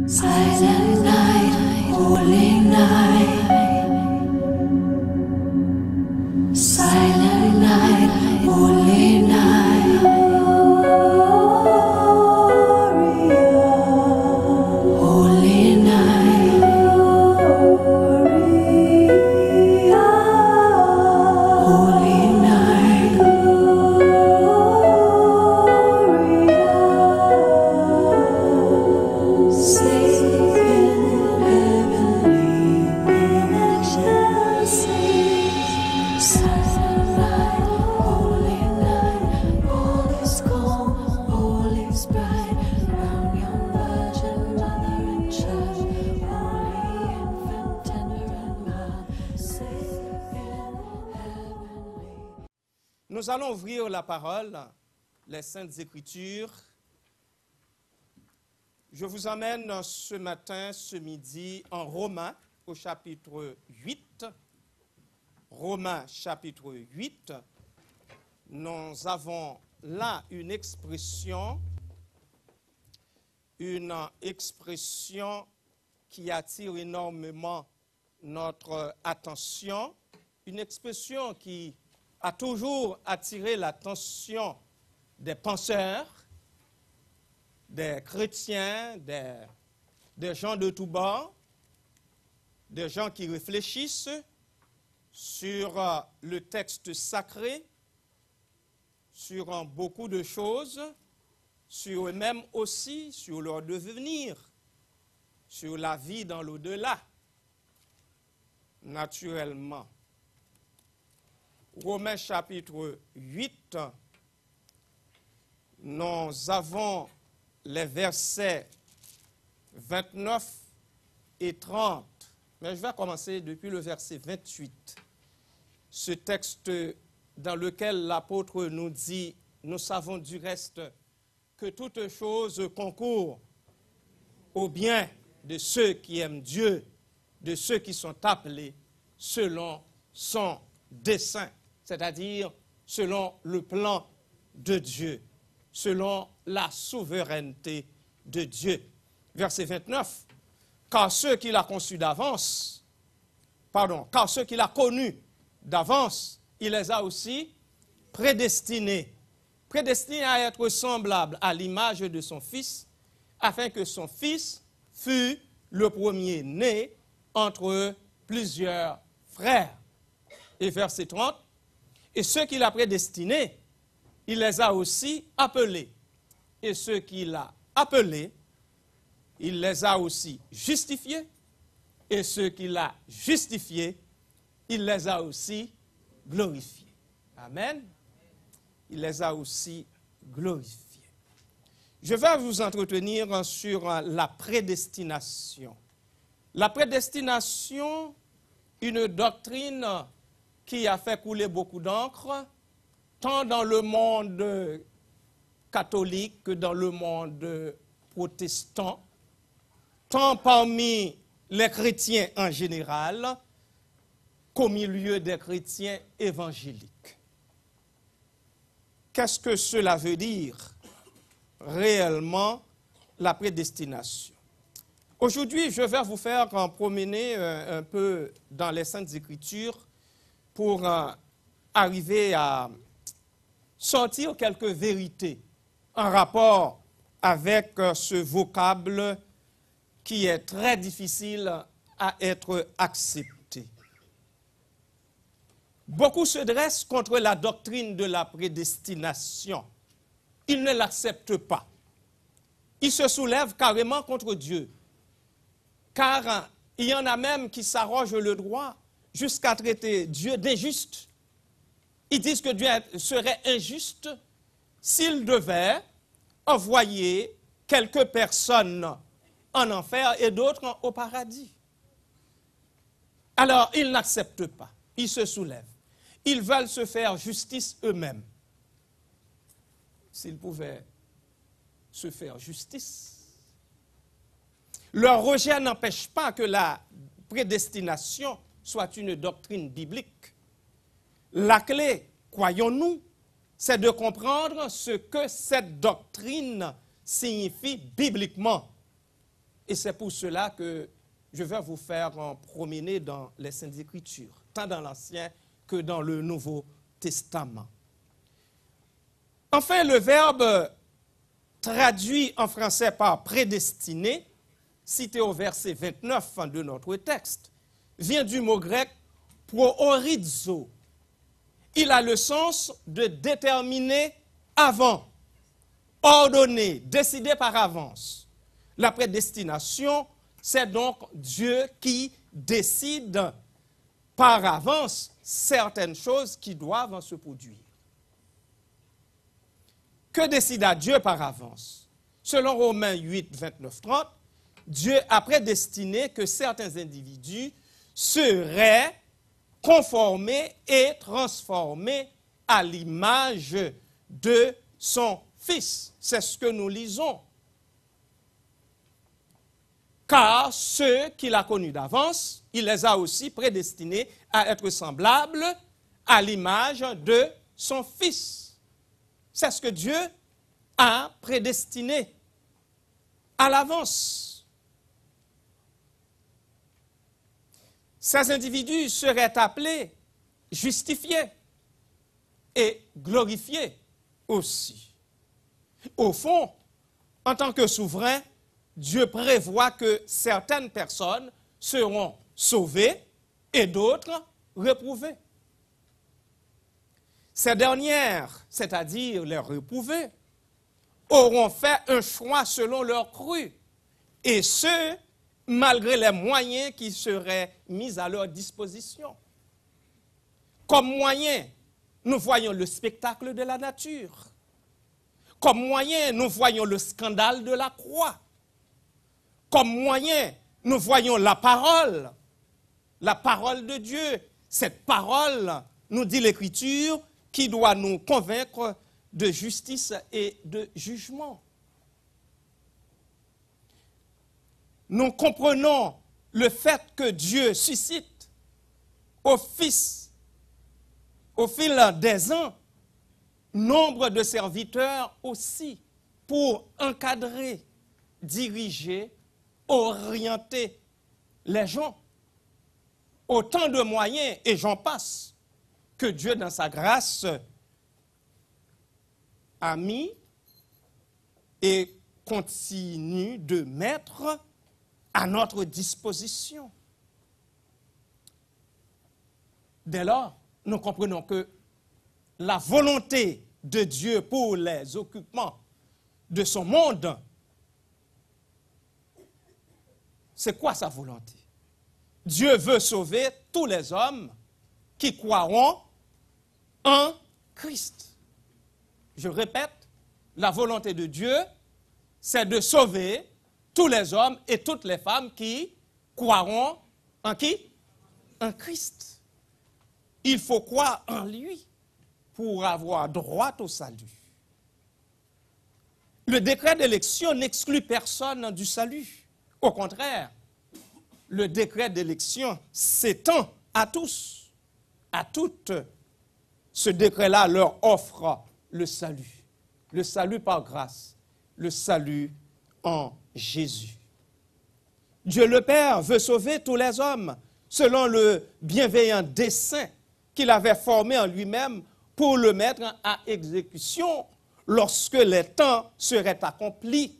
Silent night, holy night. Silent night, holy night. Holy night. Holy night. Nous allons ouvrir la parole, les Saintes Écritures. Je vous emmène ce matin, ce midi, en Romains, au chapitre 8. Romains, chapitre 8. Nous avons là une expression qui attire énormément notre attention, une expression qui a toujours attiré l'attention des penseurs, des chrétiens, des gens de tous bords, des gens qui réfléchissent sur le texte sacré, sur beaucoup de choses, sur eux-mêmes aussi, sur leur devenir, sur la vie dans l'au-delà, naturellement. Romains chapitre 8, nous avons les versets 29 et 30. Mais je vais commencer depuis le verset 28. Ce texte dans lequel l'apôtre nous dit, nous savons du reste que toute chose concourt au bien de ceux qui aiment Dieu, de ceux qui sont appelés selon son dessein. C'est-à-dire selon le plan de Dieu, selon la souveraineté de Dieu. Verset 29, car ceux qu'il a conçus d'avance, car ceux qu'il a connus d'avance, il les a aussi prédestinés à être semblables à l'image de son Fils, afin que son Fils fût le premier-né entre plusieurs frères. Et verset 30, et ceux qu'il a prédestinés, il les a aussi appelés. Et ceux qu'il a appelés, il les a aussi justifiés. Et ceux qu'il a justifiés, il les a aussi glorifiés. Amen. Il les a aussi glorifiés. Je vais vous entretenir sur la prédestination. La prédestination, une doctrine qui a fait couler beaucoup d'encre, tant dans le monde catholique que dans le monde protestant, tant parmi les chrétiens en général qu'au milieu des chrétiens évangéliques. Qu'est-ce que cela veut dire réellement, la prédestination? Aujourd'hui, je vais vous faire promener un peu dans les Saintes Écritures pour arriver à sortir quelques vérités en rapport avec ce vocable qui est très difficile à être accepté. Beaucoup se dressent contre la doctrine de la prédestination. Ils ne l'acceptent pas. Ils se soulèvent carrément contre Dieu. Car il y en a même qui s'arrogent le droit jusqu'à traiter Dieu d'injuste. Ils disent que Dieu serait injuste s'il devait envoyer quelques personnes en enfer et d'autres au paradis. Alors, ils n'acceptent pas. Ils se soulèvent. Ils veulent se faire justice eux-mêmes. S'ils pouvaient se faire justice. Leur rejet n'empêche pas que la prédestination soit une doctrine biblique. La clé, croyons-nous, c'est de comprendre ce que cette doctrine signifie bibliquement. Et c'est pour cela que je vais vous faire promener dans les Saintes Écritures, tant dans l'Ancien que dans le Nouveau Testament. Enfin, le verbe traduit en français par prédestiné, cité au verset 29 de notre texte, vient du mot grec proorizo. Il a le sens de déterminer avant, ordonner, décider par avance. La prédestination, c'est donc Dieu qui décide par avance certaines choses qui doivent se produire. Que décida Dieu par avance? Selon Romains 8, 29, 30, Dieu a prédestiné que certains individus seraient conformés et transformés à l'image de son Fils. C'est ce que nous lisons. Car ceux qu'il a connus d'avance, il les a aussi prédestinés à être semblables à l'image de son Fils. C'est ce que Dieu a prédestiné à l'avance. Ces individus seraient appelés justifiés et glorifiés aussi. Au fond, en tant que souverain, Dieu prévoit que certaines personnes seront sauvées et d'autres réprouvées. Ces dernières, c'est-à-dire les réprouvées, auront fait un choix selon leur cru, et ce, malgré les moyens qui seraient mis à leur disposition. Comme moyen, nous voyons le spectacle de la nature. Comme moyen, nous voyons le scandale de la croix. Comme moyen, nous voyons la parole de Dieu. Cette parole, nous dit l'Écriture, qui doit nous convaincre de justice et de jugement. Nous comprenons le fait que Dieu suscite au fil des ans nombre de serviteurs aussi pour encadrer, diriger, orienter les gens. Autant de moyens, et j'en passe, que Dieu, dans sa grâce, a mis et continue de mettre à notre disposition. Dès lors, nous comprenons que la volonté de Dieu pour les occupants de son monde, c'est quoi sa volonté? Dieu veut sauver tous les hommes qui croiront en Christ. Je répète, la volonté de Dieu, c'est de sauver tous les hommes et toutes les femmes qui croiront en qui? En Christ. Il faut croire en lui pour avoir droit au salut. Le décret d'élection n'exclut personne du salut. Au contraire, le décret d'élection s'étend à tous, à toutes. Ce décret-là leur offre le salut par grâce, le salut en Jésus. Dieu le Père veut sauver tous les hommes selon le bienveillant dessein qu'il avait formé en lui-même pour le mettre à exécution lorsque les temps seraient accomplis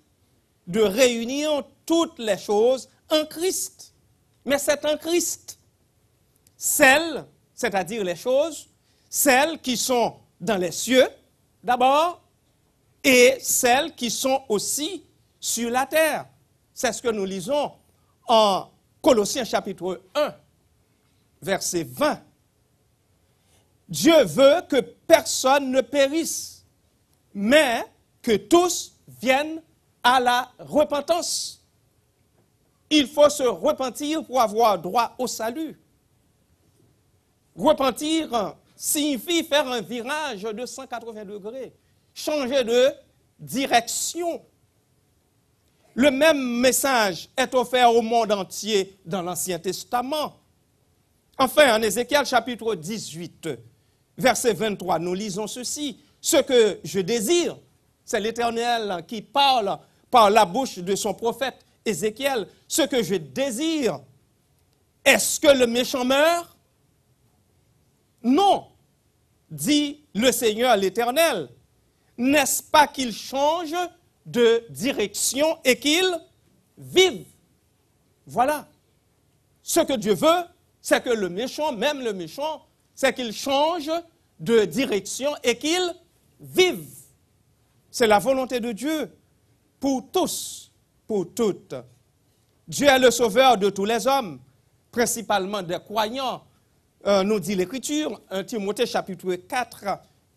de réunir toutes les choses en Christ. Mais c'est en Christ. Celles, c'est-à-dire les choses, celles qui sont dans les cieux, d'abord, et celles qui sont aussi sur la terre. C'est ce que nous lisons en Colossiens chapitre 1, verset 20. Dieu veut que personne ne périsse, mais que tous viennent à la repentance. Il faut se repentir pour avoir droit au salut. Repentir signifie faire un virage de 180 degrés, changer de direction. Le même message est offert au monde entier dans l'Ancien Testament. Enfin, en Ézéchiel chapitre 18, verset 23, nous lisons ceci. Ce que je désire, c'est l'Éternel qui parle par la bouche de son prophète Ézéchiel, ce que je désire, est-ce que le méchant meurt? Non, dit le Seigneur l'Éternel. N'est-ce pas qu'il change de direction et qu'il vive? Voilà. Ce que Dieu veut, c'est que le méchant, même le méchant, c'est qu'il change de direction et qu'il vive. C'est la volonté de Dieu pour tous, pour toutes. Dieu est le sauveur de tous les hommes, principalement des croyants, nous dit l'Écriture, 1 Timothée chapitre 4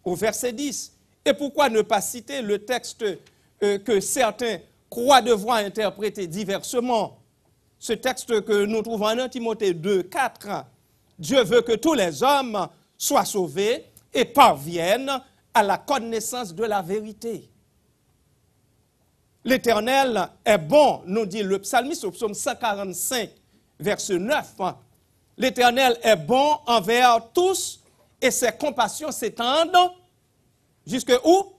au verset 10. Et pourquoi ne pas citer le texte que certains croient devoir interpréter diversement? Ce texte que nous trouvons en 1 Timothée 2, 4. Dieu veut que tous les hommes soient sauvés et parviennent à la connaissance de la vérité. L'Éternel est bon, nous dit le psalmiste au psaume 145, verset 9. L'Éternel est bon envers tous et ses compassions s'étendent jusque où?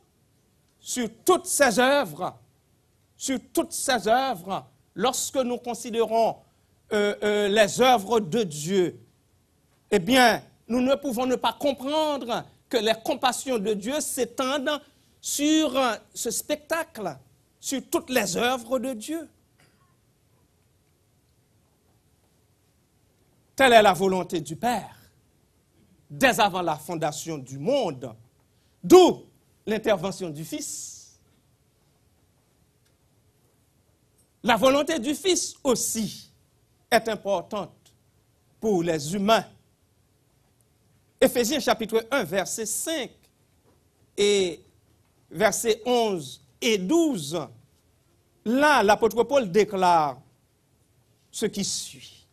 Sur toutes ses œuvres. Sur toutes ses œuvres. Lorsque nous considérons les œuvres de Dieu, eh bien, nous ne pouvons ne pas comprendre que les compassions de Dieu s'étendent sur ce spectacle, sur toutes les œuvres de Dieu. Telle est la volonté du Père, dès avant la fondation du monde, d'où l'intervention du Fils. La volonté du Fils aussi est importante pour les humains. Éphésiens chapitre 1, verset 5 et versets 11 et 12, là, l'apôtre Paul déclare ce qui suit.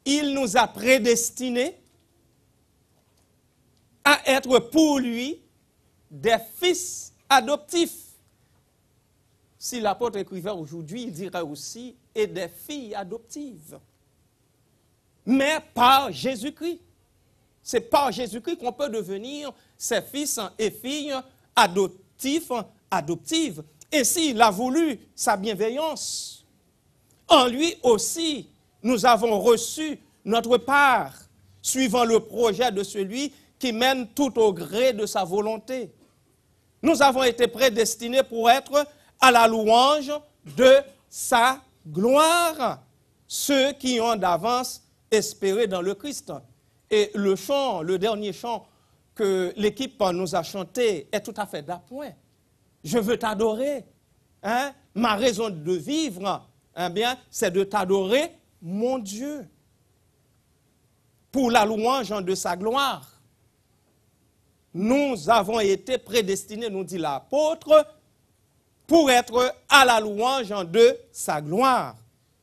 Il nous a prédestinés à être pour lui des fils adoptifs. Si l'apôtre écrivait aujourd'hui, il dirait aussi « et des filles adoptives ». Mais par Jésus-Christ. C'est par Jésus-Christ qu'on peut devenir ses fils et filles adoptifs, adoptives. Ainsi, il a voulu sa bienveillance. En lui aussi, nous avons reçu notre part, suivant le projet de celui qui mène tout au gré de sa volonté. Nous avons été prédestinés pour être à la louange de sa gloire, ceux qui ont d'avance espéré dans le Christ. Et le chant, le dernier chant que l'équipe nous a chanté est tout à fait d'appoint. Je veux t'adorer. Hein? Ma raison de vivre, eh bien, c'est de t'adorer, mon Dieu, pour la louange de sa gloire. Nous avons été prédestinés, nous dit l'apôtre, pour être à la louange de sa gloire,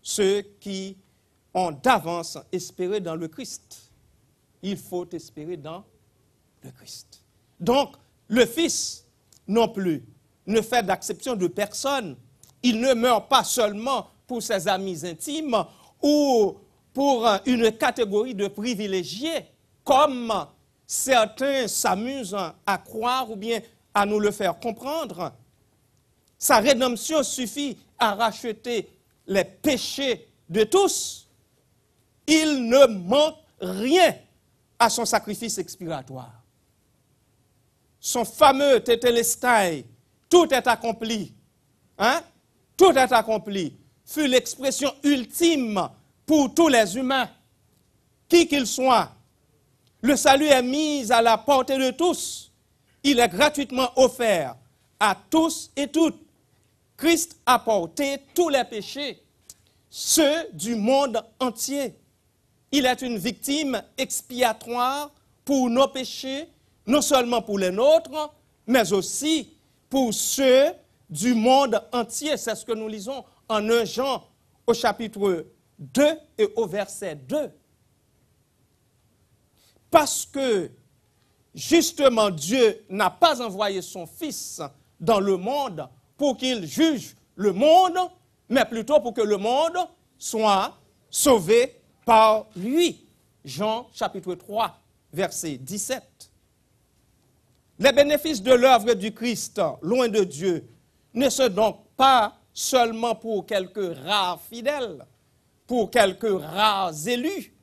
ceux qui ont d'avance espéré dans le Christ. Il faut espérer dans le Christ. Donc, le Fils, non plus, ne fait d'acception de personne. Il ne meurt pas seulement pour ses amis intimes ou pour une catégorie de privilégiés, comme certains s'amusent à croire ou bien à nous le faire comprendre. Sa rédemption suffit à racheter les péchés de tous. Il ne manque rien à son sacrifice expiratoire. Son fameux tétélestai, tout est accompli. Hein? Tout est accompli. Fut l'expression ultime pour tous les humains, qui qu'ils soient. Le salut est mis à la portée de tous. Il est gratuitement offert à tous et toutes. Christ a porté tous les péchés, ceux du monde entier. Il est une victime expiatoire pour nos péchés, non seulement pour les nôtres, mais aussi pour ceux du monde entier. C'est ce que nous lisons en 1 Jean au chapitre 2 et au verset 2. Parce que, justement, Dieu n'a pas envoyé son Fils dans le monde pour qu'il juge le monde, mais plutôt pour que le monde soit sauvé par lui. Jean chapitre 3, verset 17. Les bénéfices de l'œuvre du Christ, loin de Dieu, ne sont donc pas seulement pour quelques rares fidèles, pour quelques rares élus,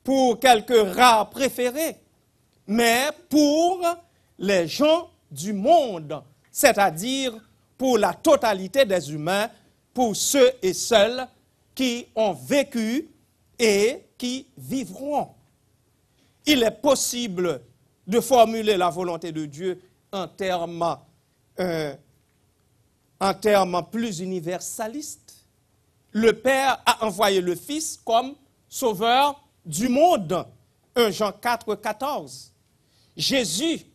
pour quelques rares préférés, mais pour les gens du monde, c'est-à-dire pour la totalité des humains, pour ceux et celles qui ont vécu et qui vivront. Il est possible de formuler la volonté de Dieu en termes plus universalistes. Le Père a envoyé le Fils comme sauveur du monde. 1 Jean 4, 14. Jésus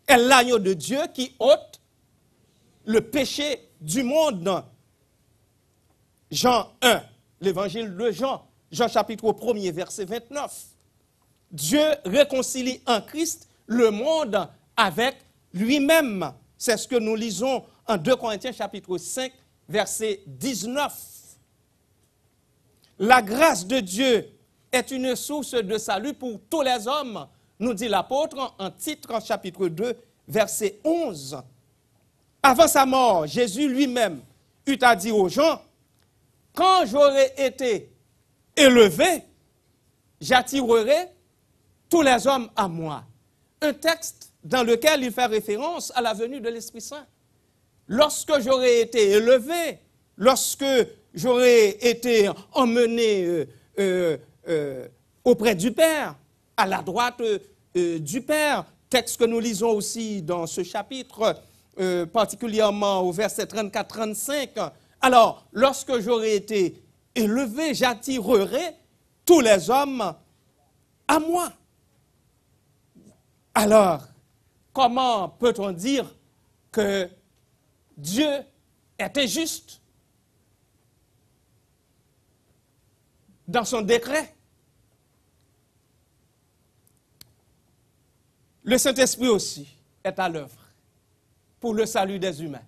est l'agneau de Dieu qui ôte le péché du monde. Jean 1, l'évangile de Jean, Jean chapitre 1er, verset 29. Dieu réconcilie en Christ le monde avec lui-même. C'est ce que nous lisons en 2 Corinthiens chapitre 5, verset 19. La grâce de Dieu est une source de salut pour tous les hommes, nous dit l'apôtre en Titre, chapitre 2, verset 11. Avant sa mort, Jésus lui-même eut à dire aux gens, « Quand j'aurai été élevé, j'attirerai tous les hommes à moi. » Un texte dans lequel il fait référence à la venue de l'Esprit Saint. Lorsque j'aurai été élevé, lorsque j'aurai été emmené auprès du Père, à la droite du Père, texte que nous lisons aussi dans ce chapitre, particulièrement au verset 34-35. Alors, lorsque j'aurai été élevé, j'attirerai tous les hommes à moi. Alors, comment peut-on dire que Dieu est injuste dans son décret? Le Saint-Esprit aussi est à l'œuvre pour le salut des humains,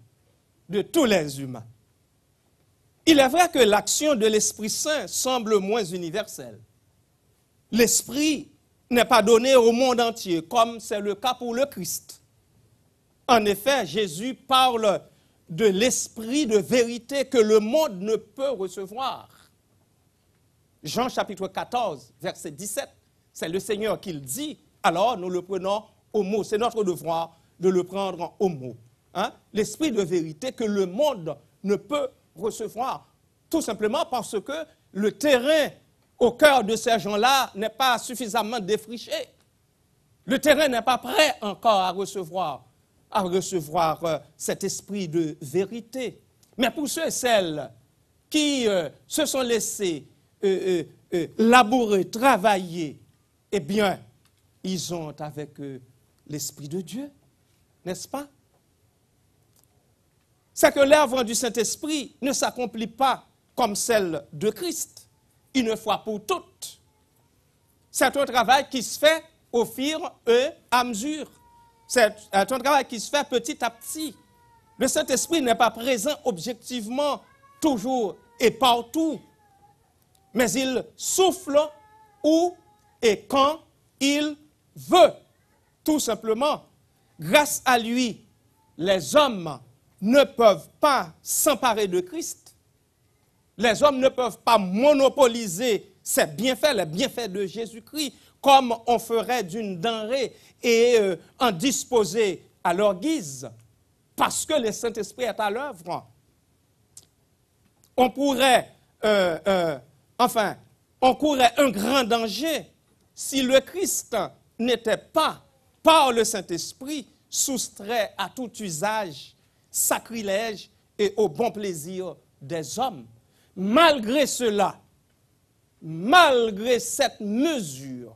de tous les humains. Il est vrai que l'action de l'Esprit Saint semble moins universelle. L'Esprit n'est pas donné au monde entier, comme c'est le cas pour le Christ. En effet, Jésus parle de l'Esprit de vérité que le monde ne peut recevoir. Jean chapitre 14, verset 17, c'est le Seigneur qui le dit, alors nous le prenons au mot. C'est notre devoir de le prendre au mot. Hein? L'Esprit de vérité que le monde ne peut recevoir, tout simplement parce que le terrain au cœur de ces gens-là n'est pas suffisamment défriché. Le terrain n'est pas prêt encore à recevoir cet esprit de vérité. Mais pour ceux et celles qui se sont laissés labourer, travailler, eh bien, ils ont avec l'Esprit de Dieu, n'est-ce pas? C'est que l'œuvre du Saint-Esprit ne s'accomplit pas comme celle de Christ, une fois pour toutes. C'est un travail qui se fait au fur et à mesure. C'est un travail qui se fait petit à petit. Le Saint-Esprit n'est pas présent objectivement toujours et partout, mais il souffle où et quand il veut. Tout simplement, grâce à lui, les hommes ne peuvent pas s'emparer de Christ. Les hommes ne peuvent pas monopoliser ses bienfaits, les bienfaits de Jésus-Christ, comme on ferait d'une denrée et en disposer à leur guise, parce que le Saint-Esprit est à l'œuvre. On courait un grand danger si le Christ n'était pas, par le Saint-Esprit, soustrait à tout usage, sacrilège et au bon plaisir des hommes. Malgré cela, malgré cette mesure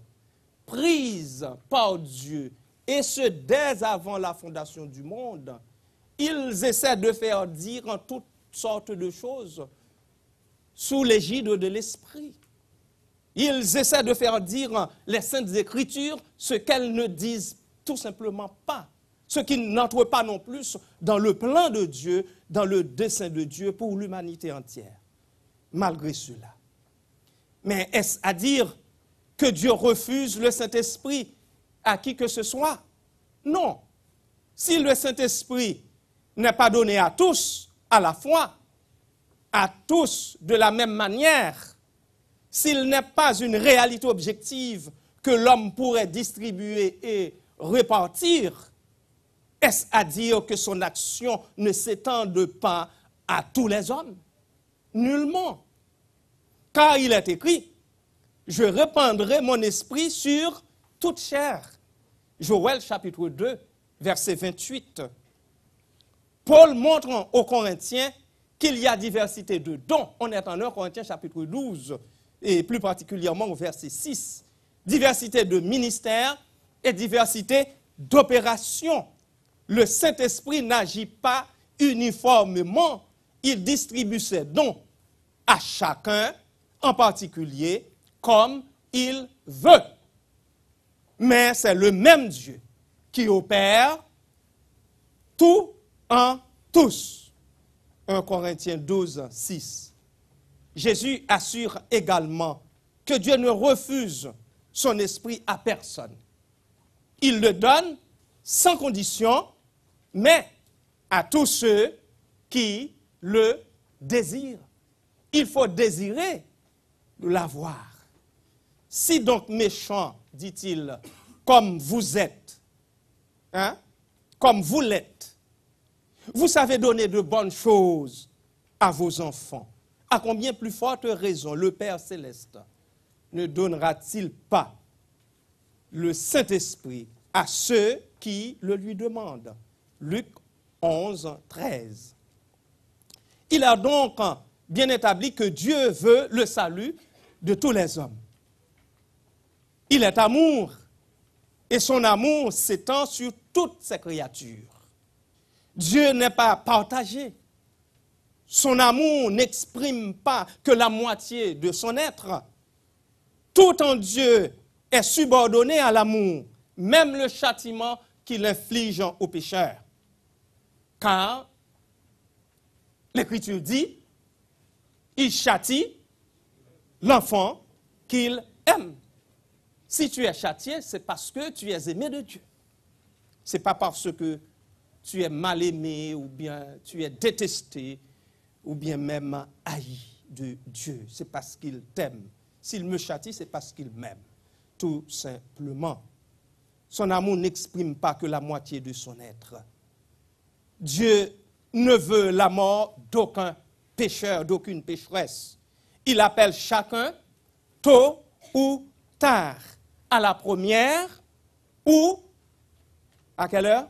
prise par Dieu, et ce dès avant la fondation du monde, ils essaient de faire dire en toutes sortes de choses sous l'égide de l'Esprit. Ils essaient de faire dire les Saintes Écritures ce qu'elles ne disent tout simplement pas, ce qui n'entre pas non plus dans le plan de Dieu, dans le dessein de Dieu pour l'humanité entière. Malgré cela. Mais est-ce à dire que Dieu refuse le Saint-Esprit à qui que ce soit? Non. Si le Saint-Esprit n'est pas donné à tous, à la fois, à tous de la même manière, s'il n'est pas une réalité objective que l'homme pourrait distribuer et répartir, est-ce à dire que son action ne s'étende pas à tous les hommes? Nullement. Car il est écrit, je répandrai mon esprit sur toute chair. Joël chapitre 2, verset 28. Paul montre aux Corinthiens qu'il y a diversité de dons. On est en 1 Corinthiens chapitre 12, et plus particulièrement au verset 6. Diversité de ministères et diversité d'opérations. Le Saint-Esprit n'agit pas uniformément, il distribue ses dons à chacun en particulier comme il veut. Mais c'est le même Dieu qui opère tout en tous. 1 Corinthiens 12, 6. Jésus assure également que Dieu ne refuse son esprit à personne. Il le donne sans condition, mais à tous ceux qui le désirent. Il faut désirer l'avoir. Si donc méchant, dit-il, comme vous êtes, comme vous l'êtes, vous savez donner de bonnes choses à vos enfants, à combien plus forte raison le Père Céleste ne donnera-t-il pas le Saint-Esprit à ceux qui le lui demandent? Luc 11, 13. Il a donc bien établi que Dieu veut le salut de tous les hommes. Il est amour, et son amour s'étend sur toutes ses créatures. Dieu n'est pas partagé. Son amour n'exprime pas que la moitié de son être. Tout en Dieu est subordonné à l'amour, même le châtiment qu'il inflige aux pécheurs. Car l'Écriture dit, il châtie l'enfant qu'il aime. Si tu es châtié, c'est parce que tu es aimé de Dieu. Ce n'est pas parce que tu es mal aimé ou bien tu es détesté ou bien même haï de Dieu. C'est parce qu'il t'aime. S'il me châtie, c'est parce qu'il m'aime. Tout simplement. Son amour n'exprime pas que la moitié de son être. Dieu ne veut la mort d'aucun pécheur, d'aucune pécheresse. Il appelle chacun tôt ou tard, à la première ou à quelle heure?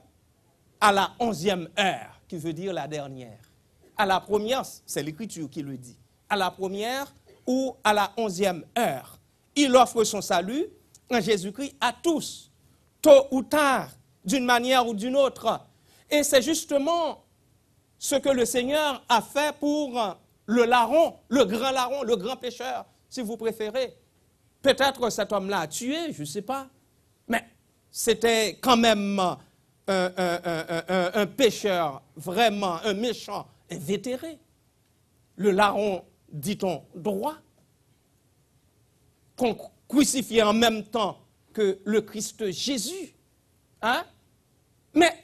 À la 11e heure, qui veut dire la dernière. À la première, c'est l'Écriture qui le dit. À la première ou à la 11e heure. Il offre son salut en Jésus-Christ à tous, tôt ou tard, d'une manière ou d'une autre. Et c'est justement ce que le Seigneur a fait pour le larron, le grand pécheur, si vous préférez. Peut-être cet homme-là a tué, je ne sais pas. Mais c'était quand même un pécheur, vraiment un méchant, invétéré. Le larron, dit-on, droit, qu'on crucifiait en même temps que le Christ Jésus. Mais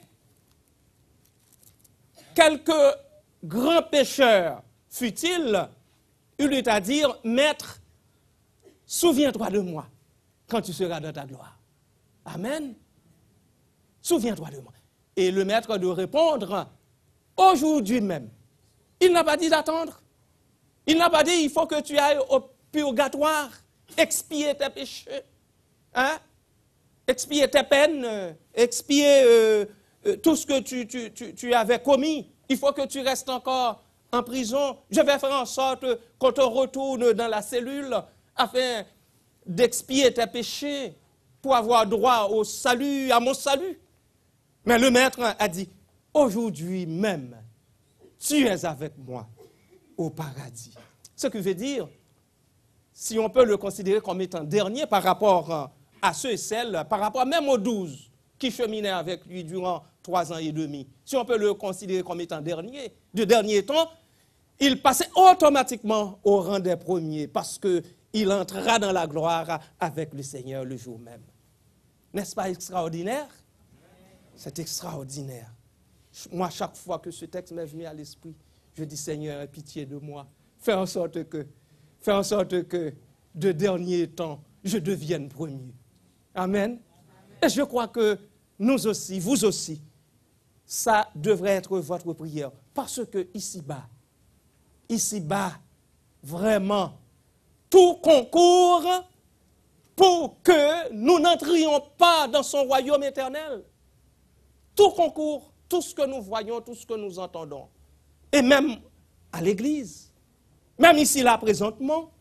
quelque grand pécheur fut-il, il eut à dire, Maître, souviens-toi de moi quand tu seras dans ta gloire. Amen. Souviens-toi de moi. Et le maître de répondre, aujourd'hui même. Il n'a pas dit d'attendre. Il n'a pas dit, il faut que tu ailles au purgatoire, expier tes péchés, expier tes peines, expier tout ce que tu avais commis. Il faut que tu restes encore en prison. Je vais faire en sorte qu'on te retourne dans la cellule afin d'expier tes péchés pour avoir droit au salut, à mon salut. Mais le maître a dit, aujourd'hui même, tu es avec moi au paradis. Ce qui veut dire, si on peut le considérer comme étant dernier par rapport à ceux et celles, par rapport même aux 12 qui cheminaient avec lui durant 3 ans et demi, si on peut le considérer comme étant dernier, de dernier temps, il passait automatiquement au rang des premiers parce qu'il entrera dans la gloire avec le Seigneur le jour même. N'est-ce pas extraordinaire? C'est extraordinaire. Moi, chaque fois que ce texte m'est venu à l'esprit, Je dis, Seigneur, aie pitié de moi. Fais en sorte que de dernier temps, je devienne premier. Amen. Et je crois que nous aussi, vous aussi, ça devrait être votre prière. Parce que ici-bas, vraiment, tout concourt pour que nous n'entrions pas dans son royaume éternel. Tout concourt, tout ce que nous voyons, tout ce que nous entendons. Et même à l'église, même ici, là, présentement,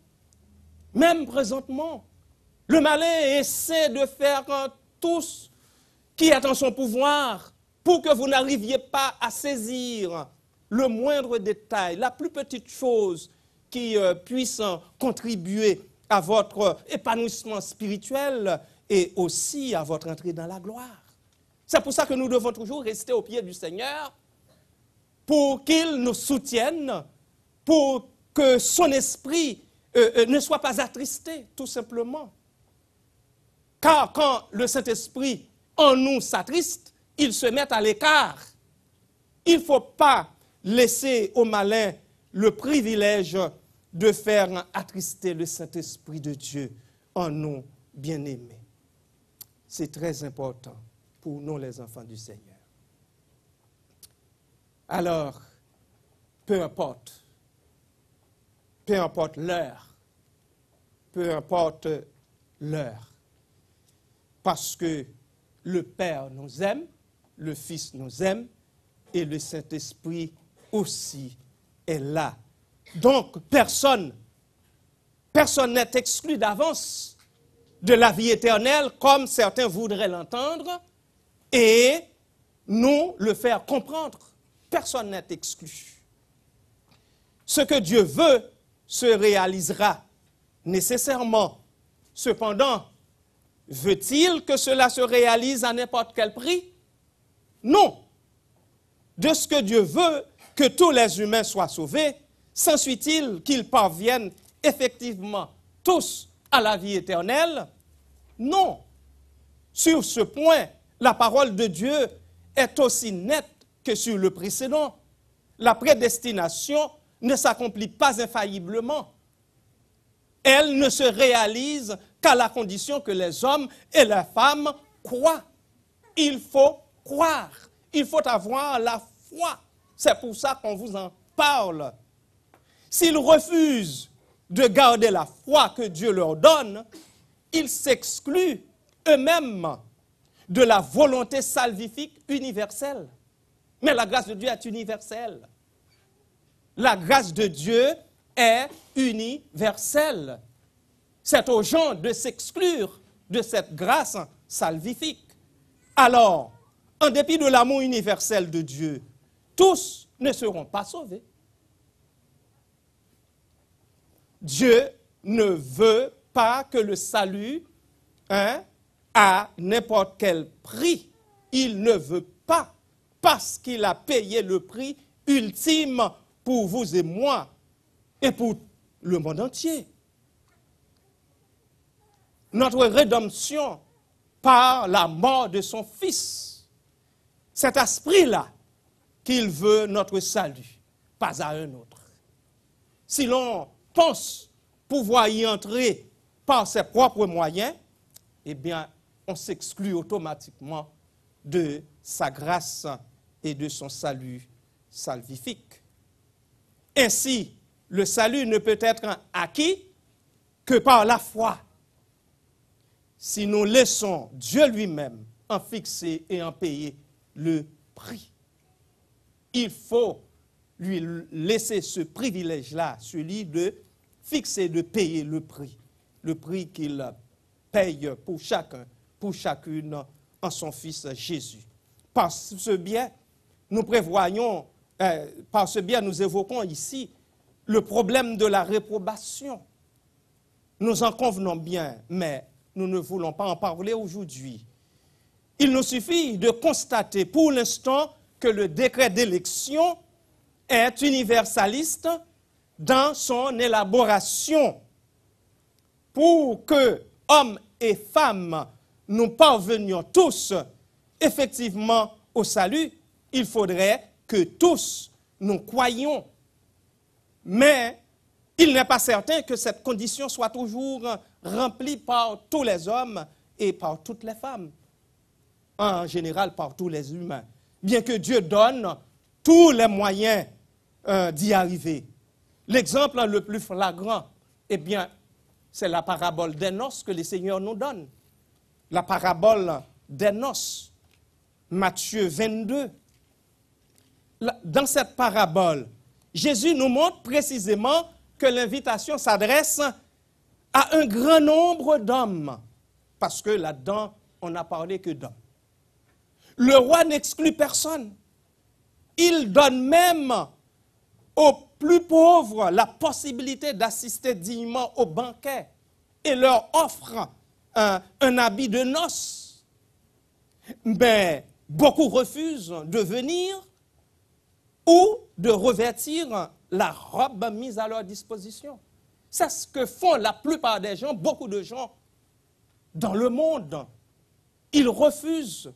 le malin essaie de faire tout ce qui est en son pouvoir pour que vous n'arriviez pas à saisir le moindre détail, la plus petite chose qui puisse contribuer à votre épanouissement spirituel et aussi à votre entrée dans la gloire. C'est pour ça que nous devons toujours rester au pied du Seigneur pour qu'il nous soutienne, pour que son esprit ne soit pas attristé, tout simplement. Car quand le Saint-Esprit en nous s'attriste, il se met à l'écart. Il ne faut pas laisser au malin le privilège de faire attrister le Saint-Esprit de Dieu en nous, bien-aimés. C'est très important pour nous, les enfants du Seigneur. Alors, peu importe l'heure, parce que le Père nous aime, le Fils nous aime, et le Saint-Esprit aussi est là. Donc, personne n'est exclu d'avance de la vie éternelle, comme certains voudraient l'entendre, et nous le faire comprendre. Personne n'est exclu. Ce que Dieu veut se réalisera nécessairement. Cependant, veut-il que cela se réalise à n'importe quel prix? Non. De ce que Dieu veut que tous les humains soient sauvés, s'ensuit-il qu'ils parviennent effectivement tous à la vie éternelle? Non. Sur ce point, la parole de Dieu est aussi nette que sur le précédent. La prédestination ne s'accomplit pas infailliblement. Elle ne se réalise qu'à la condition que les hommes et les femmes croient. Il faut croire. Il faut avoir la foi. C'est pour ça qu'on vous en parle. S'ils refusent de garder la foi que Dieu leur donne, ils s'excluent eux-mêmes de la volonté salvifique universelle. Mais la grâce de Dieu est universelle. La grâce de Dieu est universelle. C'est aux gens de s'exclure de cette grâce salvifique. Alors, en dépit de l'amour universel de Dieu, tous ne seront pas sauvés. Dieu ne veut pas que le salut, à n'importe quel prix. Il ne veut pas, parce qu'il a payé le prix ultime pour vous et moi, et pour le monde entier. Notre rédemption par la mort de son Fils. C'est à ce prix-là qu'il veut notre salut, pas à un autre. Si l'on pense pouvoir y entrer par ses propres moyens, eh bien, on s'exclut automatiquement de sa grâce et de son salut salvifique. Ainsi, le salut ne peut être acquis que par la foi. Si nous laissons Dieu lui-même en fixer et en payer le prix. Il faut lui laisser ce privilège-là, celui de fixer, de payer le prix qu'il paye pour chacun, pour chacune en son Fils Jésus. Par ce biais, nous prévoyons, par ce biais, nous évoquons ici le problème de la réprobation. Nous en convenons bien, mais nous ne voulons pas en parler aujourd'hui. Il nous suffit de constater pour l'instant que le décret d'élection est universaliste dans son élaboration. Pour que hommes et femmes nous parvenions tous effectivement au salut, il faudrait que tous nous croyions Mais il n'est pas certain que cette condition soit toujours remplie par tous les hommes et par toutes les femmes, en général par tous les humains, bien que Dieu donne tous les moyens d'y arriver. L'exemple le plus flagrant, eh bien, c'est la parabole des noces que le Seigneur nous donne. La parabole des noces, Matthieu 22. Dans cette parabole, Jésus nous montre précisément que l'invitation s'adresse à un grand nombre d'hommes, parce que là-dedans, on n'a parlé que d'hommes. Le roi n'exclut personne. Il donne même aux plus pauvres la possibilité d'assister dignement au banquet et leur offre un habit de noces. Mais beaucoup refusent de venir ou de revêtir la robe mise à leur disposition. C'est ce que font la plupart des gens, beaucoup de gens dans le monde. Ils refusent,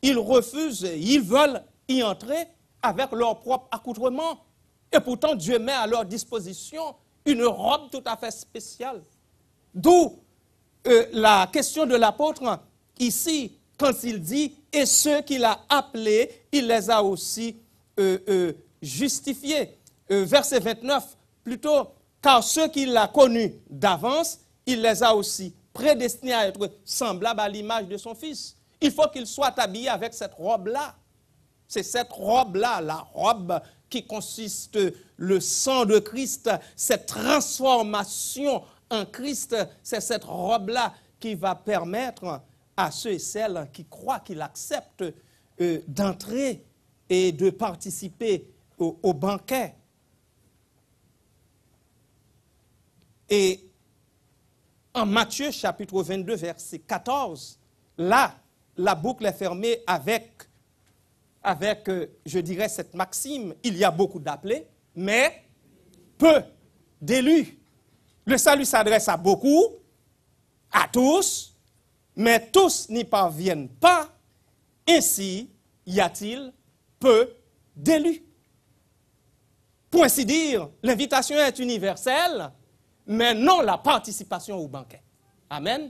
ils veulent y entrer avec leur propre accoutrement. Et pourtant, Dieu met à leur disposition une robe tout à fait spéciale. D'où la question de l'apôtre ici, quand il dit « Et ceux qu'il a appelés, il les a aussi justifiés ». Verset 29, plutôt, « Car ceux qu'il a connus d'avance, il les a aussi prédestinés à être semblables à l'image de son Fils. » Il faut qu'ils soient habillés avec cette robe-là. C'est cette robe-là, la robe qui consiste le sang de Christ, cette transformation en Christ, c'est cette robe-là qui va permettre à ceux et celles qui croient, qui l'acceptent, d'entrer et de participer au banquet. Et en Matthieu chapitre 22, verset 14, là, la boucle est fermée avec, je dirais, cette maxime. Il y a beaucoup d'appelés, mais peu d'élus. Le salut s'adresse à beaucoup, à tous, mais tous n'y parviennent pas. Ainsi, y a-t-il peu d'élus. Pour ainsi dire, l'invitation est universelle, mais non la participation au banquet. Amen.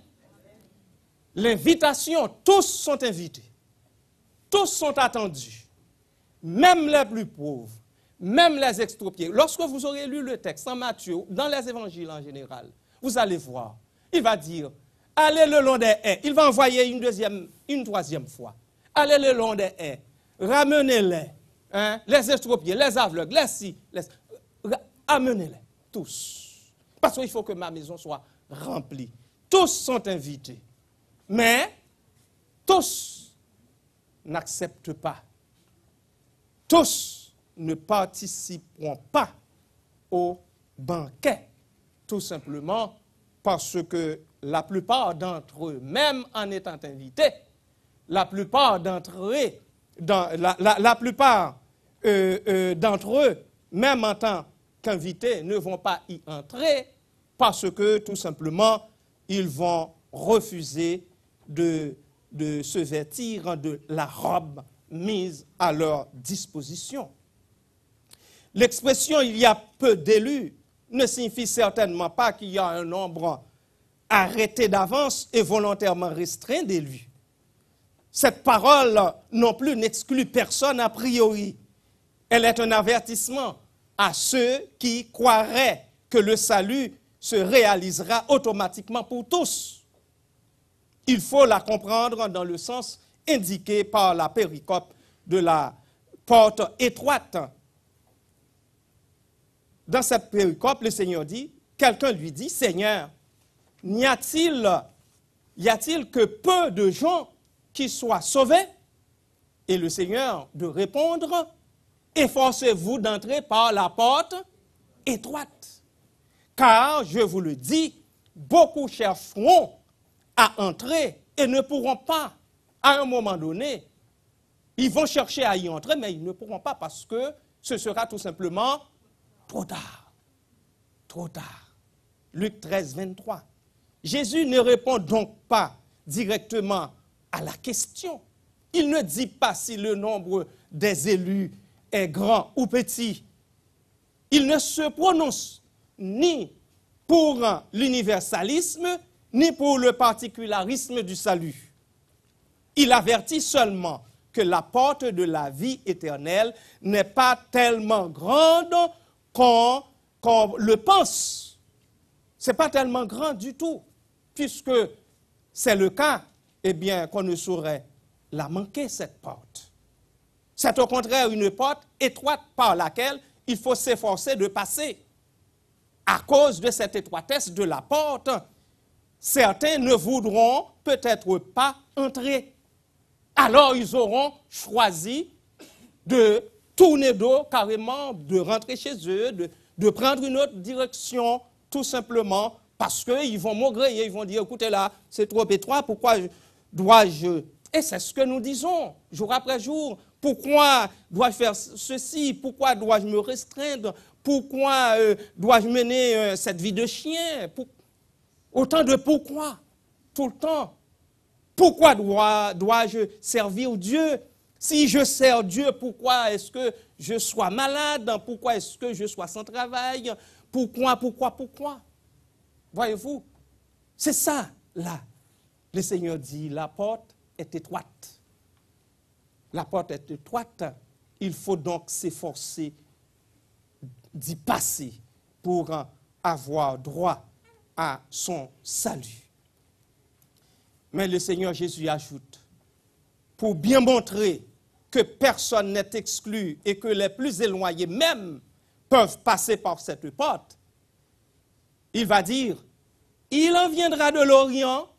L'invitation, tous sont invités. Tous sont attendus. Même les plus pauvres, même les extropiés. Lorsque vous aurez lu le texte en Matthieu, dans les évangiles en général, vous allez voir, il va dire, allez le long des haies. Il va envoyer une troisième fois. Allez le long des haies. Ramenez-les. Hein, les extropiés, les aveugles, les ci, amenez-les. Tous. Parce qu'il faut que ma maison soit remplie. Tous sont invités. Mais tous n'acceptent pas. Tous ne participeront pas au banquet. Tout simplement parce que la plupart d'entre eux, même en étant invités, la plupart d'entre eux, même en tant qu'invités, ne vont pas y entrer parce que tout simplement, ils vont refuser de se vêtir de la robe mise à leur disposition. L'expression « il y a peu d'élus » ne signifie certainement pas qu'il y a un nombre arrêté d'avance et volontairement restreint d'élus. Cette parole non plus n'exclut personne a priori. Elle est un avertissement à ceux qui croiraient que le salut se réalisera automatiquement pour tous. Il faut la comprendre dans le sens indiqué par la péricope de la porte étroite. Dans cette péricope, le Seigneur dit, quelqu'un lui dit, Seigneur, y a-t-il que peu de gens qui soient sauvés? Et le Seigneur de répondre, efforcez-vous d'entrer par la porte étroite. Car, je vous le dis, beaucoup chercheront à entrer et ne pourront pas. À un moment donné, ils vont chercher à y entrer, mais ils ne pourront pas parce que ce sera tout simplement trop tard. Trop tard. Luc 13, 23. Jésus ne répond donc pas directement à la question. Il ne dit pas si le nombre des élus est grand ou petit. Il ne se prononce ni pour l'universalisme, ni pour le particularisme du salut. Il avertit seulement que la porte de la vie éternelle n'est pas tellement grande qu'on le pense. Ce n'est pas tellement grand du tout, puisque c'est le cas, eh bien, qu'on ne saurait la manquer, cette porte. C'est au contraire une porte étroite par laquelle il faut s'efforcer de passer. À cause de cette étroitesse de la porte, certains ne voudront peut-être pas entrer. Alors ils auront choisi de tourner dos carrément, de rentrer chez eux, de prendre une autre direction, tout simplement parce qu'ils vont maugréer, ils vont dire, écoutez là, c'est trop étroit, pourquoi dois-je... Et c'est ce que nous disons, jour après jour. Pourquoi dois-je faire ceci? Pourquoi dois-je me restreindre? Pourquoi dois-je mener cette vie de chien? Autant de pourquoi, tout le temps. Pourquoi dois-je servir Dieu? Si je sers Dieu, pourquoi est-ce que je sois malade? Pourquoi est-ce que je sois sans travail? Pourquoi? Voyez-vous, c'est ça, là. Le Seigneur dit, la porte est étroite. La porte est étroite. Il faut donc s'efforcer d'y passer pour avoir droit à son salut. Mais le Seigneur Jésus ajoute, pour bien montrer que personne n'est exclu et que les plus éloignés même peuvent passer par cette porte, il va dire, il en viendra de l'Orient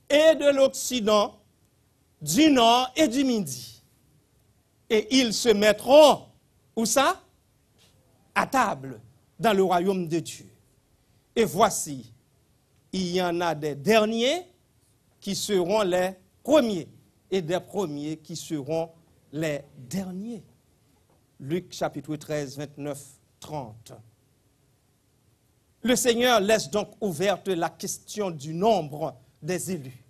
et de l'Occident, du Nord et du Midi. Et ils se mettront, où ça? À table, dans le royaume de Dieu. Et voici, il y en a des derniers qui seront les premiers, et des premiers qui seront les derniers. Luc chapitre 13, 29, 30. Le Seigneur laisse donc ouverte la question du nombre des élus.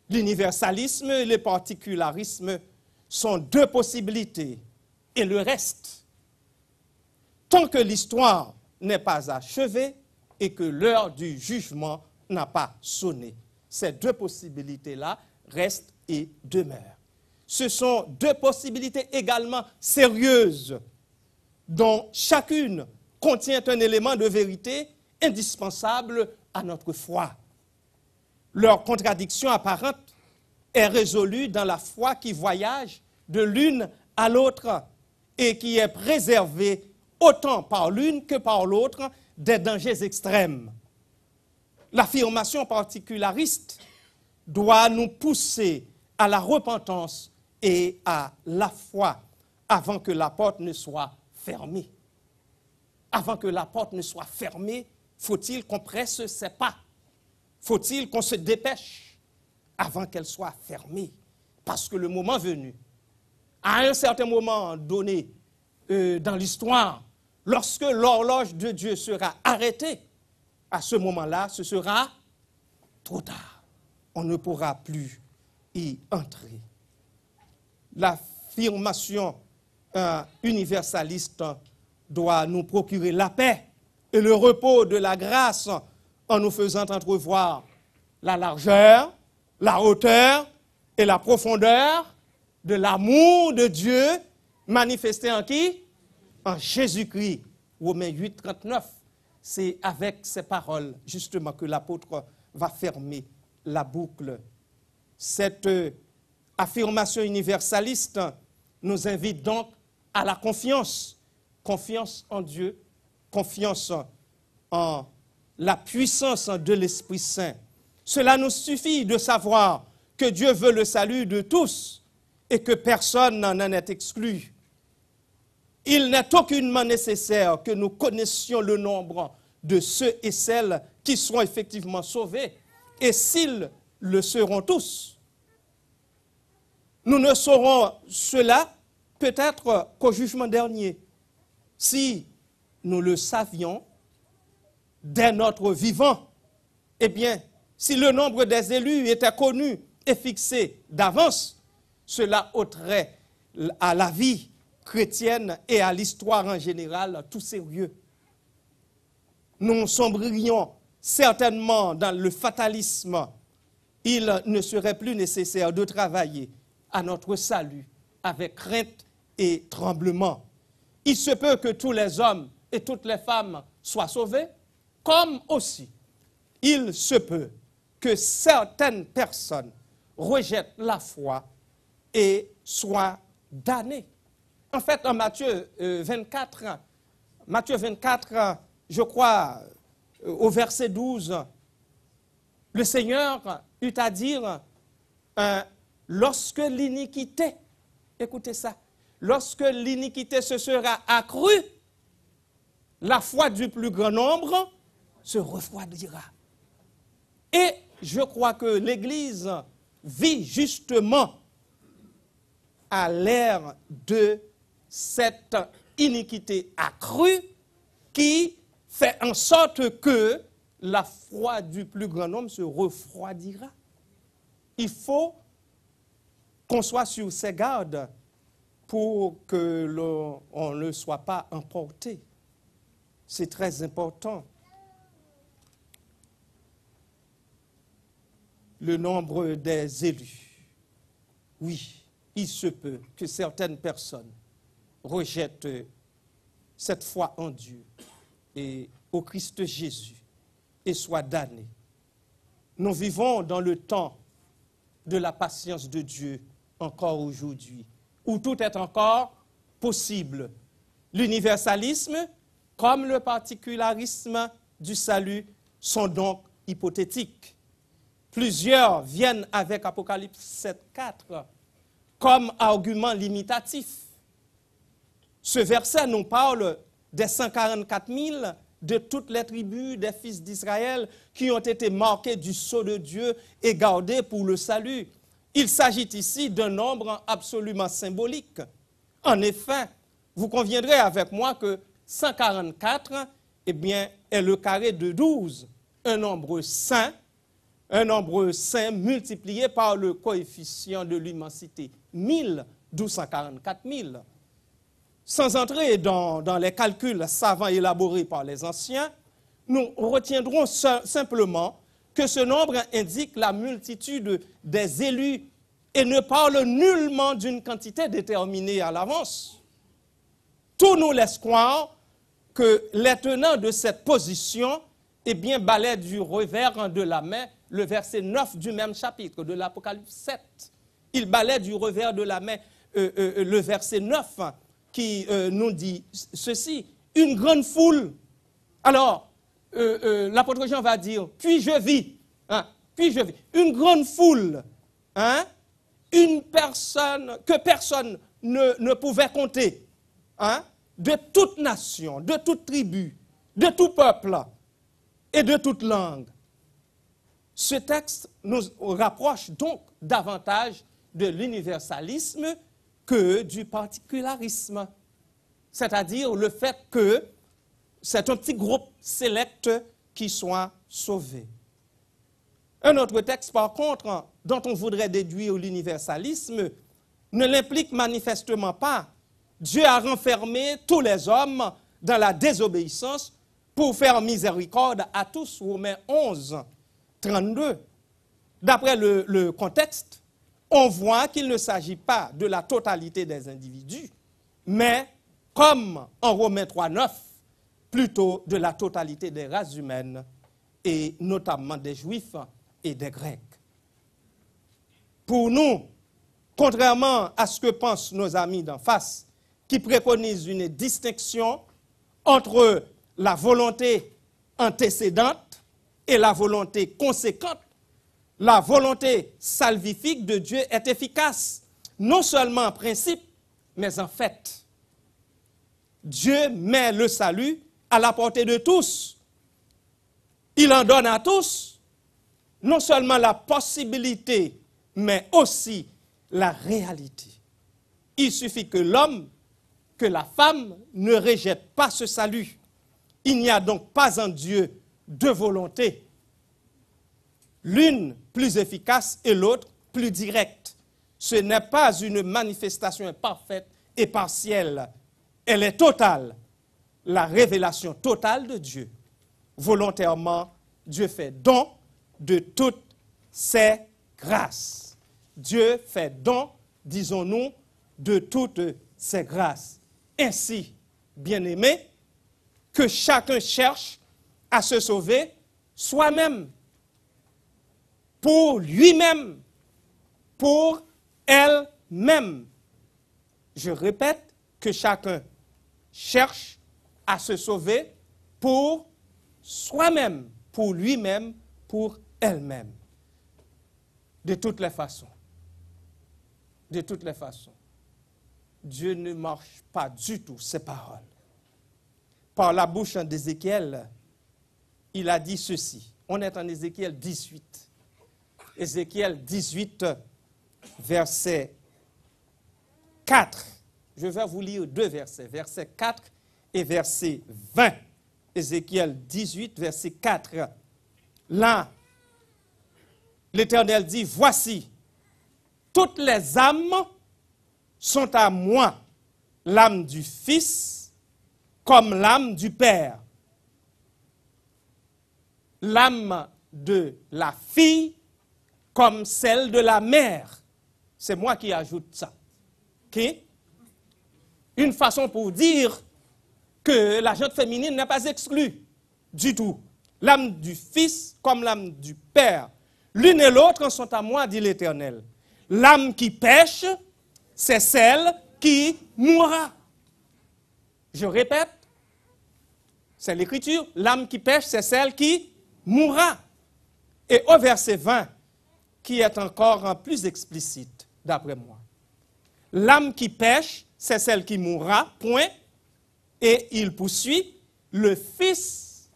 L'universalisme et le particularisme sont deux possibilités, et le reste. Tant que l'histoire n'est pas achevée et que l'heure du jugement n'a pas sonné. Ces deux possibilités-là restent et demeurent. Ce sont deux possibilités également sérieuses, dont chacune contient un élément de vérité indispensable à notre foi. Leur contradiction apparente est résolue dans la foi qui voyage de l'une à l'autre et qui est préservée autant par l'une que par l'autre des dangers extrêmes. L'affirmation particulariste doit nous pousser à la repentance et à la foi avant que la porte ne soit fermée. Avant que la porte ne soit fermée, faut-il qu'on presse ses pas? Faut-il qu'on se dépêche avant qu'elle soit fermée? Parce que le moment venu, à un certain moment donné dans l'histoire, lorsque l'horloge de Dieu sera arrêtée, à ce moment-là, ce sera trop tard. On ne pourra plus y entrer. L'affirmation universaliste doit nous procurer la paix et le repos de la grâce en nous faisant entrevoir la largeur, la hauteur et la profondeur de l'amour de Dieu manifesté en qui? En Jésus-Christ. Romains 8, 39. C'est avec ces paroles, justement, que l'apôtre va fermer la boucle. Cette affirmation universaliste nous invite donc à la confiance. Confiance en Dieu, confiance en la puissance de l'Esprit Saint. Cela nous suffit de savoir que Dieu veut le salut de tous et que personne n'en est exclu. Il n'est aucunement nécessaire que nous connaissions le nombre de ceux et celles qui seront effectivement sauvés, et s'ils le seront tous. Nous ne saurons cela peut-être qu'au jugement dernier. Si nous le savions dès notre vivant, eh bien, si le nombre des élus était connu et fixé d'avance, cela ôterait à la vie chrétienne et à l'histoire en général tout sérieux. Nous sombrerions certainement dans le fatalisme. Il ne serait plus nécessaire de travailler à notre salut avec crainte et tremblement. Il se peut que tous les hommes et toutes les femmes soient sauvés, comme aussi il se peut que certaines personnes rejettent la foi et soient damnées. En fait, en Matthieu 24, je crois, au verset 12, le Seigneur eut à dire, lorsque l'iniquité, écoutez ça, lorsque l'iniquité se sera accrue, la foi du plus grand nombre se refroidira. Et je crois que l'Église vit justement à l'ère de cette iniquité accrue qui fait en sorte que la foi du plus grand nombre se refroidira. Il faut qu'on soit sur ses gardes pour que l'on ne soit pas emporté. C'est très important. Le nombre des élus. Oui, il se peut que certaines personnes rejettent cette foi en Dieu et au Christ Jésus et soient damnées. Nous vivons dans le temps de la patience de Dieu encore aujourd'hui, où tout est encore possible. L'universalisme, comme le particularisme du salut, sont donc hypothétiques. Plusieurs viennent avec Apocalypse 7,4 comme argument limitatif. Ce verset nous parle des 144 000 de toutes les tribus des fils d'Israël qui ont été marqués du sceau de Dieu et gardés pour le salut. Il s'agit ici d'un nombre absolument symbolique. En effet, vous conviendrez avec moi que 144 est le carré de 12, un nombre saint multiplié par le coefficient de l'immensité 1000, d'où 144 000. Sans entrer dans les calculs savants élaborés par les anciens, nous retiendrons simplement que ce nombre indique la multitude des élus et ne parle nullement d'une quantité déterminée à l'avance. Tout nous laisse croire que les tenants de cette position balaient du revers de la main le verset 9 du même chapitre de l'Apocalypse 7. Ils balaient du revers de la main le verset 9 qui nous dit ceci, une grande foule. Alors, l'apôtre Jean va dire, puis je vis, une grande foule, une personne que personne ne pouvait compter, de toute nation, de toute tribu, de tout peuple et de toute langue. Ce texte nous rapproche donc davantage de l'universalisme que du particularisme, c'est-à-dire le fait que c'est un petit groupe sélect qui soit sauvé. Un autre texte, par contre, dont on voudrait déduire l'universalisme, ne l'implique manifestement pas. Dieu a renfermé tous les hommes dans la désobéissance pour faire miséricorde à tous. Romains 11, 32. D'après le contexte, on voit qu'il ne s'agit pas de la totalité des individus, mais, comme en Romains 3, 9, plutôt de la totalité des races humaines, et notamment des Juifs et des Grecs. Pour nous, contrairement à ce que pensent nos amis d'en face, qui préconisent une distinction entre la volonté antécédente et la volonté conséquente, la volonté salvifique de Dieu est efficace, non seulement en principe, mais en fait. Dieu met le salut à la portée de tous. Il en donne à tous, non seulement la possibilité, mais aussi la réalité. Il suffit que l'homme, que la femme ne rejette pas ce salut. Il n'y a donc pas en Dieu deux volontés. L'une plus efficace et l'autre plus directe. Ce n'est pas une manifestation imparfaite et partielle, elle est totale. La révélation totale de Dieu. Volontairement, Dieu fait don de toutes ses grâces. Dieu fait don, disons-nous, de toutes ses grâces. Ainsi, bien-aimés, que chacun cherche à se sauver soi-même, pour lui-même, pour elle-même. Je répète, que chacun cherche à se sauver pour soi-même, pour lui-même, pour elle-même. De toutes les façons. De toutes les façons. Dieu ne marche pas du tout ses paroles. Par la bouche d'Ézéchiel, il a dit ceci. On est en Ézéchiel 18. Ézéchiel 18, verset 4. Je vais vous lire deux versets, verset 4 et verset 20. Ézéchiel 18, verset 4. Là, l'Éternel dit, voici, toutes les âmes sont à moi, l'âme du Fils comme l'âme du Père, l'âme de la fille comme celle de la mère. C'est moi qui ajoute ça. Okay? Une façon pour dire que la gente féminine n'est pas exclue du tout. L'âme du Fils comme l'âme du Père. L'une et l'autre sont à moi, dit l'Éternel. L'âme qui pêche, c'est celle qui mourra. Je répète, c'est l'Écriture. L'âme qui pêche, c'est celle qui mourra. Et au verset 20, qui est encore plus explicite, d'après moi. L'âme qui pêche, c'est celle qui mourra, point. Et il poursuit, le fils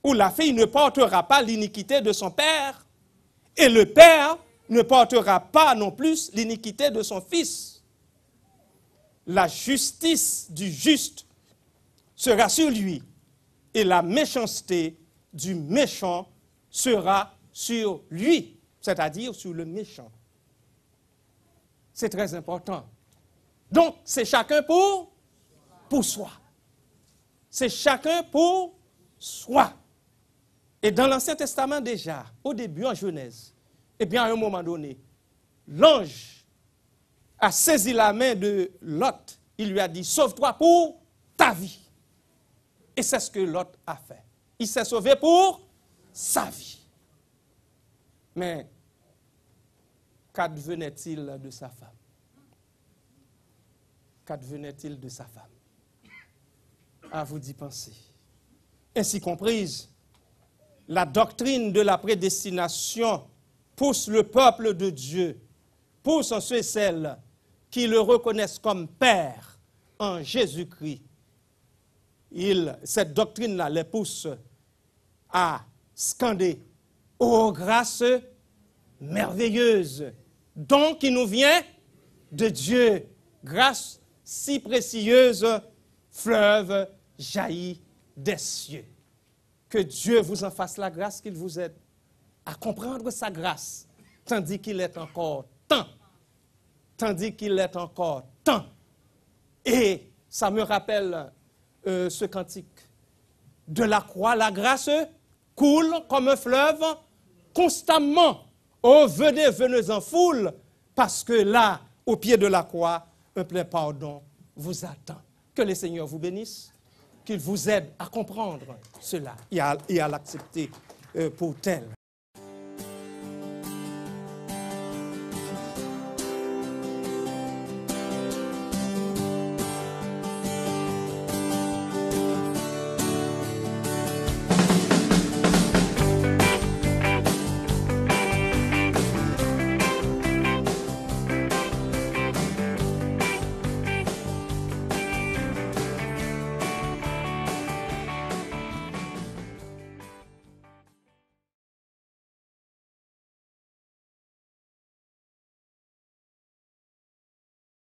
ou la fille ne portera pas l'iniquité de son père, et le père ne portera pas non plus l'iniquité de son fils. La justice du juste sera sur lui, et la méchanceté du méchant sera sur lui, c'est-à-dire sur le méchant. C'est très important. Donc, c'est chacun pour soi. C'est chacun pour soi. Et dans l'Ancien Testament déjà, au début, en Genèse, eh bien, à un moment donné, l'ange a saisi la main de Lot. Il lui a dit, sauve-toi pour ta vie. Et c'est ce que Lot a fait. Il s'est sauvé pour sa vie. Mais qu'advenait-il de sa femme? Qu'advenait-il de sa femme? À vous d'y penser. Ainsi comprise, la doctrine de la prédestination pousse le peuple de Dieu, pousse ceux et celles qui le reconnaissent comme Père en Jésus-Christ. Cette doctrine-là les pousse à scander « Ô grâce merveilleuse, don qui nous vient de Dieu, grâce si précieuse, fleuve jaillit des cieux. » Que Dieu vous en fasse la grâce, qu'il vous aide à comprendre sa grâce, tandis qu'il est encore temps. Tandis qu'il est encore temps. Et ça me rappelle ce cantique. De la croix, la grâce coule comme un fleuve constamment. Oh, venez, venez en foule, parce que là, au pied de la croix, un plein pardon vous attend. Que le Seigneur vous bénisse, qu'il vous aide à comprendre cela et à l'accepter pour tel.